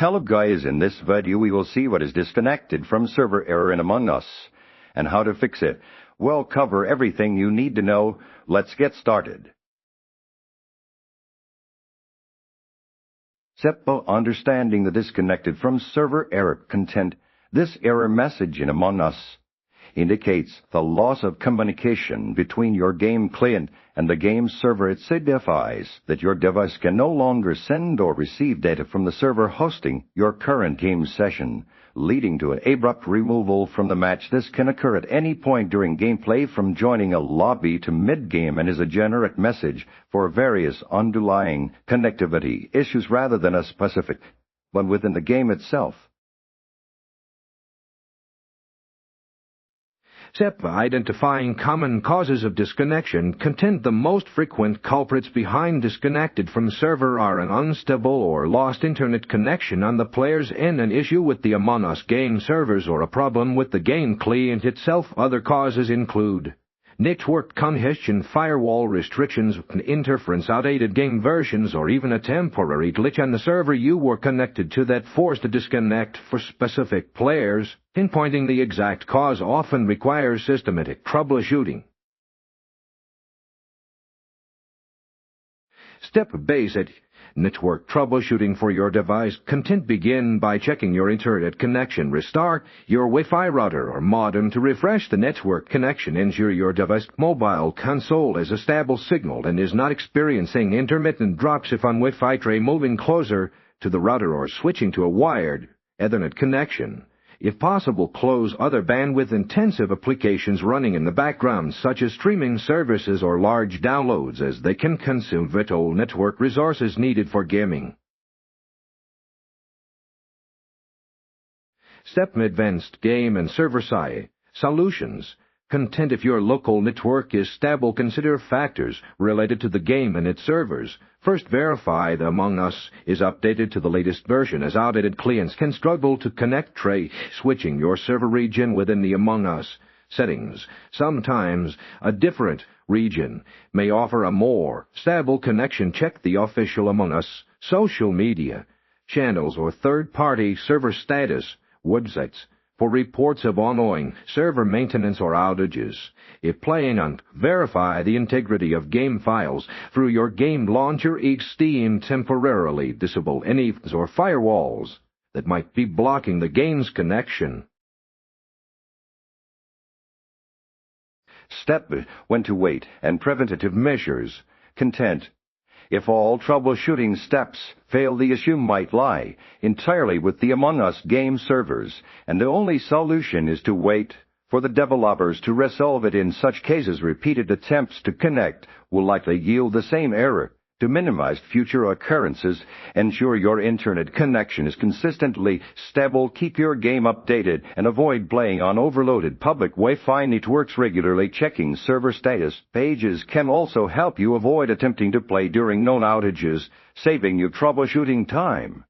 Hello guys, in this video we will see what is disconnected from server error in Among Us and how to fix it. We'll cover everything you need to know. Let's get started. Step understanding the disconnected from server error content. This error message in Among Us indicates the loss of communication between your game client and the game server. It signifies that your device can no longer send or receive data from the server hosting your current game session, leading to an abrupt removal from the match. This can occur at any point during gameplay, from joining a lobby to mid-game, and is a generic message for various underlying connectivity issues rather than a specific one within the game itself. Step identifying common causes of disconnection content. The most frequent culprits behind disconnected from server are an unstable or lost internet connection on the player's end, an issue with the Among Us game servers, or a problem with the game client itself. Other causes include network congestion, firewall restrictions, interference, outdated game versions, or even a temporary glitch on the server you were connected to that forced a disconnect for specific players. Pinpointing the exact cause often requires systematic troubleshooting. Step basic network troubleshooting for your device content. Begin by checking your internet connection. Restart your Wi-Fi router or modem to refresh the network connection. Ensure your device mobile console has a stable signal and is not experiencing intermittent drops. If on Wi-Fi tray, moving closer to the router or switching to a wired Ethernet connection. If possible, close other bandwidth-intensive applications running in the background, such as streaming services or large downloads, as they can consume vital network resources needed for gaming. Step advanced game and server-side solutions content. If your local network is stable, consider factors related to the game and its servers. First, verify the Among Us is updated to the latest version, as outdated clients can struggle to connect. Try switching your server region within the Among Us settings. Sometimes a different region may offer a more stable connection. Check the official Among Us social media channels or third-party server status websites for reports of ongoing server maintenance or outages. If playing on, verify the integrity of game files through your game launcher. Each Steam temporarily disable any or firewalls that might be blocking the game's connection. Step when to wait and preventative measures content. If all troubleshooting steps fail, the issue might lie entirely with the Among Us game servers, and the only solution is to wait for the developers to resolve it. In such cases, repeated attempts to connect will likely yield the same error. To minimize future occurrences, ensure your internet connection is consistently stable. Keep your game updated and avoid playing on overloaded public Wi-Fi networks regularly. Checking server status pages can also help you avoid attempting to play during known outages, saving you troubleshooting time.